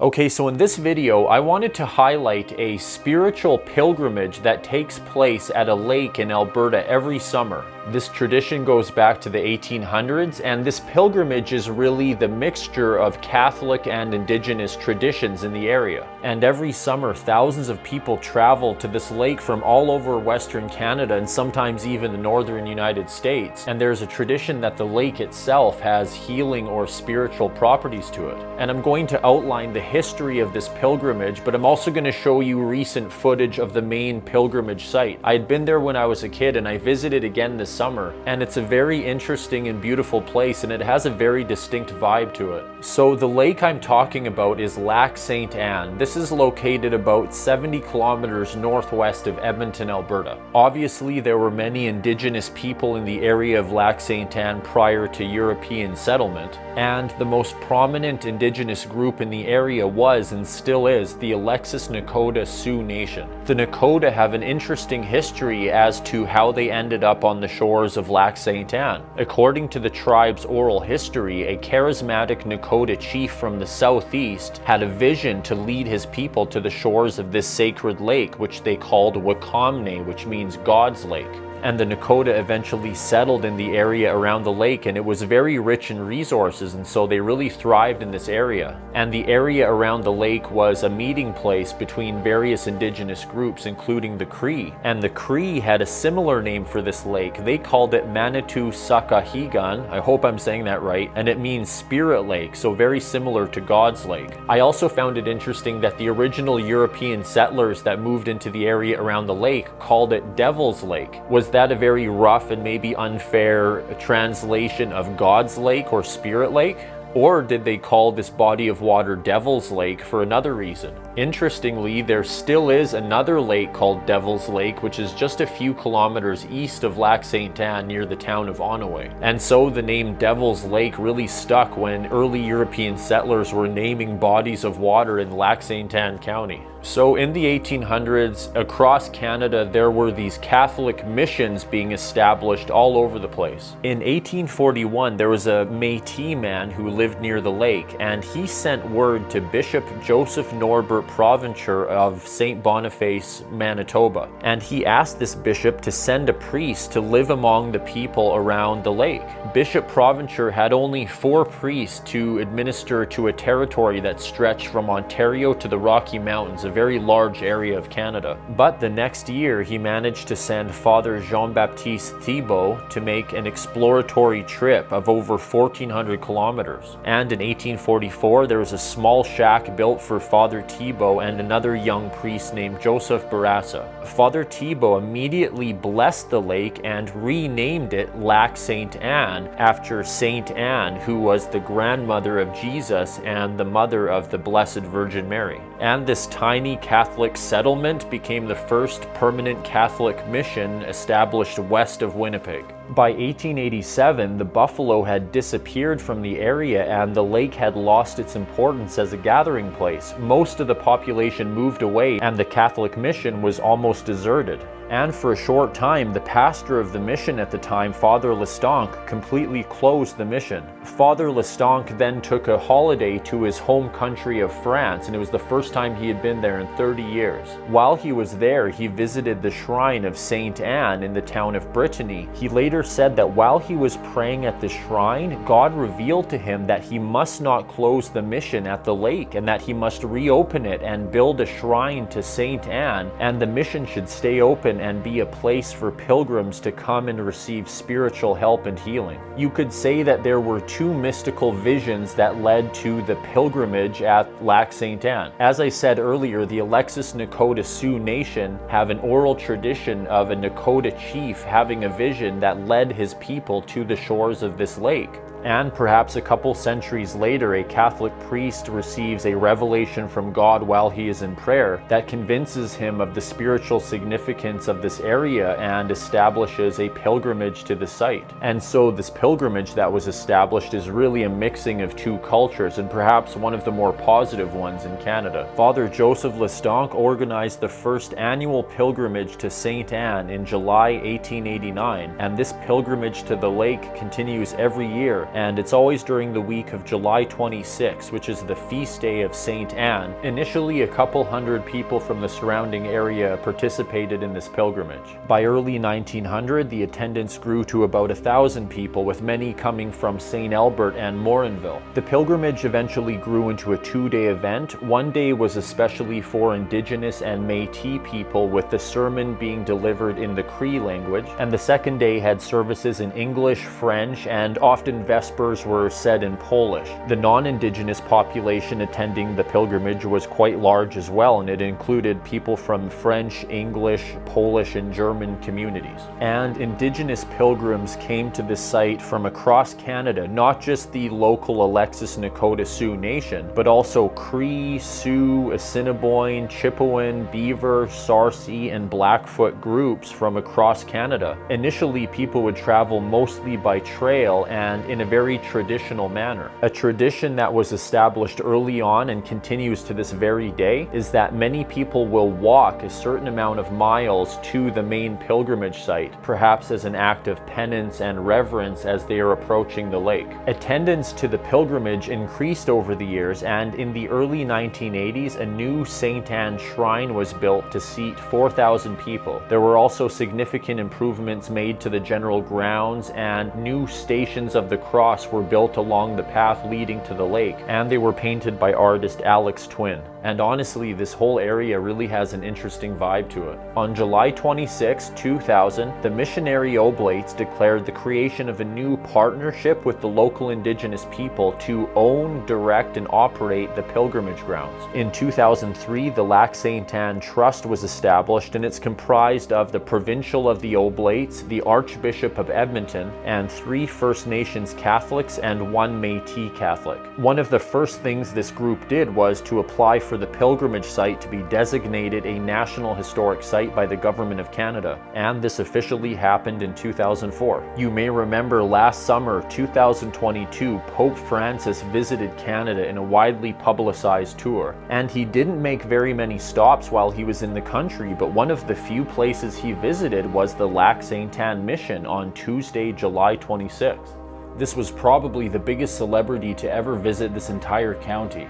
Okay, so in this video, I wanted to highlight a spiritual pilgrimage that takes place at a lake in Alberta every summer. This tradition goes back to the 1800s, and this pilgrimage is really the mixture of Catholic and Indigenous traditions in the area. And every summer, thousands of people travel to this lake from all over Western Canada and sometimes even the northern United States. And there's a tradition that the lake itself has healing or spiritual properties to it. And I'm going to outline the history of this pilgrimage, but I'm also going to show you recent footage of the main pilgrimage site. I had been there when I was a kid, and I visited again this summer, and it's a very interesting and beautiful place, and it has a very distinct vibe to it. So the lake I'm talking about is Lac Ste Anne. This is located about 70 kilometers northwest of Edmonton, Alberta. Obviously, there were many Indigenous people in the area of Lac Ste Anne prior to European settlement, and the most prominent Indigenous group in the area was and still is the Alexis Nakota Sioux Nation. The Nakota have an interesting history as to how they ended up on the shores of Lac Ste Anne. According to the tribe's oral history, a charismatic Nakota chief from the southeast had a vision to lead his people to the shores of this sacred lake, which they called Wakamne, which means God's lake. And the Nakota eventually settled in the area around the lake, and it was very rich in resources, and so they really thrived in this area. And the area around the lake was a meeting place between various Indigenous groups, including the Cree. And the Cree had a similar name for this lake. They called it Manitou Sahkahigan, I hope I'm saying that right, and it means spirit lake, so very similar to God's lake. I also found it interesting that the original European settlers that moved into the area around the lake called it Devil's Lake. Was that a very rough and maybe unfair translation of God's lake or spirit lake? Or did they call this body of water Devil's Lake for another reason? Interestingly, there still is another lake called Devil's Lake, which is just a few kilometers east of Lac Ste Anne near the town of Onaway. And so the name Devil's Lake really stuck when early European settlers were naming bodies of water in Lac Ste Anne County. So in the 1800s, across Canada, there were these Catholic missions being established all over the place. In 1841, there was a Métis man who lived near the lake, and he sent word to Bishop Joseph Norbert Provencher of St. Boniface, Manitoba. And he asked this bishop to send a priest to live among the people around the lake. Bishop Provencher had only 4 priests to administer to a territory that stretched from Ontario to the Rocky Mountains, a very large area of Canada. But the next year, he managed to send Father Jean-Baptiste Thibault to make an exploratory trip of over 1,400 kilometers. And in 1844, there was a small shack built for Father Thibault and another young priest named Joseph Barassa. Father Thibault immediately blessed the lake and renamed it Lac Ste Anne after Saint Anne, who was the grandmother of Jesus and the mother of the Blessed Virgin Mary. And this tiny Catholic settlement became the first permanent Catholic mission established west of Winnipeg. By 1887, the buffalo had disappeared from the area and the lake had lost its importance as a gathering place. Most of the population moved away and the Catholic mission was almost deserted. And for a short time, the pastor of the mission at the time, Father Lestanc, completely closed the mission. Father Lestanc then took a holiday to his home country of France, and it was the first time he had been there in 30 years. While he was there, he visited the shrine of Saint Anne in the town of Brittany. He later said that while he was praying at the shrine, God revealed to him that he must not close the mission at the lake and that he must reopen it and build a shrine to Saint Anne, and the mission should stay open and be a place for pilgrims to come and receive spiritual help and healing. You could say that there were 2 mystical visions that led to the pilgrimage at Lac Ste Anne. As I said earlier, the Alexis Nakota Sioux Nation have an oral tradition of a Nakota chief having a vision that led his people to the shores of this lake. And perhaps a couple centuries later, a Catholic priest receives a revelation from God while he is in prayer that convinces him of the spiritual significance of this area and establishes a pilgrimage to the site. And so this pilgrimage that was established is really a mixing of 2 cultures, and perhaps one of the more positive ones in Canada. Father Joseph Lestanc organized the first annual pilgrimage to St. Anne in July 1889, and this pilgrimage to the lake continues every year and it's always during the week of July 26, which is the feast day of St. Anne. Initially, a couple hundred people from the surrounding area participated in this pilgrimage. By early 1900, the attendance grew to about 1,000 people, with many coming from St. Albert and Morinville. The pilgrimage eventually grew into a 2-day event. One day was especially for Indigenous and Métis people, with the sermon being delivered in the Cree language, and the second day had services in English, French, and often Vespers were said in Polish. The non-Indigenous population attending the pilgrimage was quite large as well, and it included people from French, English, Polish, and German communities. And Indigenous pilgrims came to this site from across Canada, not just the local Alexis Nakota Sioux Nation, but also Cree, Sioux, Assiniboine, Chipewyan, Beaver, Sarcee, and Blackfoot groups from across Canada. Initially, people would travel mostly by trail and in a very traditional manner. A tradition that was established early on and continues to this very day is that many people will walk a certain amount of miles to the main pilgrimage site, perhaps as an act of penance and reverence as they are approaching the lake. Attendance to the pilgrimage increased over the years, and in the early 1980s, a new St. Anne shrine was built to seat 4,000 people. There were also significant improvements made to the general grounds, and new stations of the cross were built along the path leading to the lake, and they were painted by artist Alex Twin. And honestly, this whole area really has an interesting vibe to it. On July 26, 2000, the missionary Oblates declared the creation of a new partnership with the local Indigenous people to own, direct, and operate the pilgrimage grounds. In 2003, the Lac Ste Anne Trust was established, and it's comprised of the Provincial of the Oblates, the Archbishop of Edmonton, and 3 First Nations Catholics and 1 Métis Catholic. One of the first things this group did was to apply for the pilgrimage site to be designated a National Historic Site by the Government of Canada, and this officially happened in 2004. You may remember last summer, 2022, Pope Francis visited Canada in a widely publicized tour, and he didn't make very many stops while he was in the country, but one of the few places he visited was the Lac Ste Anne Mission on Tuesday, July 26th. This was probably the biggest celebrity to ever visit this entire county.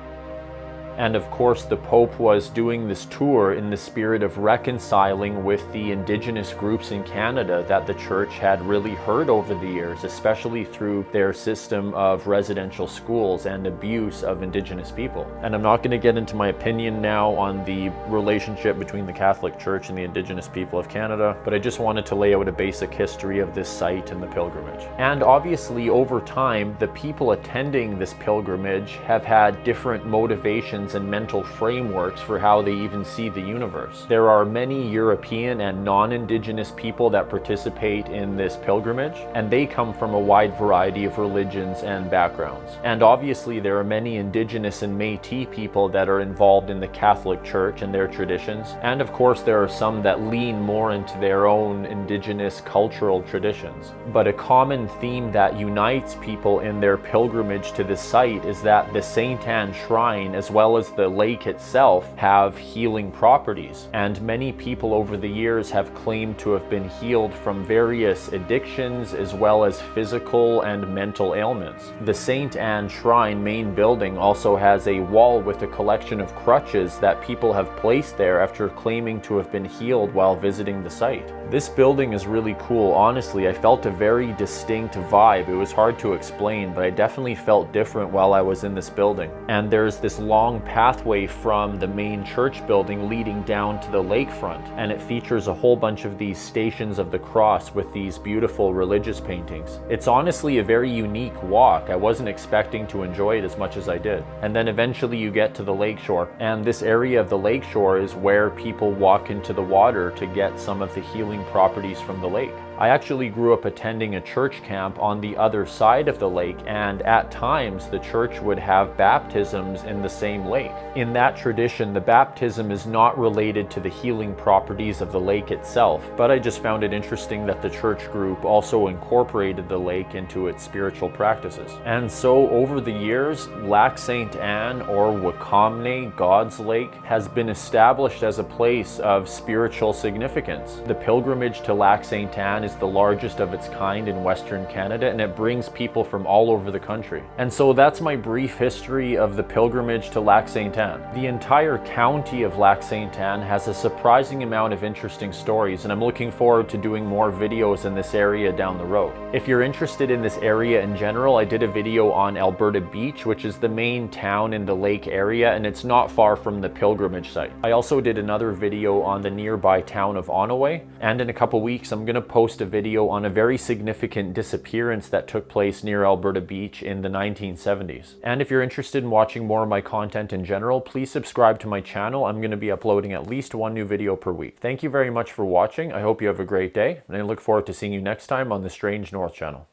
And of course, the Pope was doing this tour in the spirit of reconciling with the Indigenous groups in Canada that the Church had really hurt over the years, especially through their system of residential schools and abuse of Indigenous people. And I'm not going to get into my opinion now on the relationship between the Catholic Church and the Indigenous people of Canada, but I just wanted to lay out a basic history of this site and the pilgrimage. And obviously, over time, the people attending this pilgrimage have had different motivations and mental frameworks for how they even see the universe. There are many European and non-Indigenous people that participate in this pilgrimage, and they come from a wide variety of religions and backgrounds. And obviously there are many Indigenous and Métis people that are involved in the Catholic Church and their traditions, and of course there are some that lean more into their own Indigenous cultural traditions. But a common theme that unites people in their pilgrimage to this site is that the St. Anne Shrine, as well as the lake itself, have healing properties, and many people over the years have claimed to have been healed from various addictions as well as physical and mental ailments. The St. Anne Shrine main building also has a wall with a collection of crutches that people have placed there after claiming to have been healed while visiting the site. This building is really cool. Honestly, I felt a very distinct vibe. It was hard to explain, but I definitely felt different while I was in this building. And there's this long pathway from the main church building leading down to the lakefront, and it features a whole bunch of these stations of the cross with these beautiful religious paintings. It's honestly a very unique walk. I wasn't expecting to enjoy it as much as I did. And then eventually you get to the lakeshore, and this area of the lakeshore is where people walk into the water to get some of the healing properties from the lake. I actually grew up attending a church camp on the other side of the lake, and at times the church would have baptisms in the same lake. In that tradition, the baptism is not related to the healing properties of the lake itself, but I just found it interesting that the church group also incorporated the lake into its spiritual practices. And so over the years, Lac Ste Anne, or Wakamne, God's Lake, has been established as a place of spiritual significance. The pilgrimage to Lac Ste Anne is is the largest of its kind in Western Canada, and it brings people from all over the country. And so that's my brief history of the pilgrimage to Lac Ste Anne. The entire county of Lac Ste Anne has a surprising amount of interesting stories, and I'm looking forward to doing more videos in this area down the road. If you're interested in this area in general, I did a video on Alberta Beach, which is the main town in the lake area, and it's not far from the pilgrimage site. I also did another video on the nearby town of Onaway, and in a couple weeks I'm going to post a video on a very significant disappearance that took place near Alberta Beach in the 1970s. And if you're interested in watching more of my content in general, please subscribe to my channel. I'm going to be uploading at least one new video per week. Thank you very much for watching. I hope you have a great day, and I look forward to seeing you next time on the Strange North channel.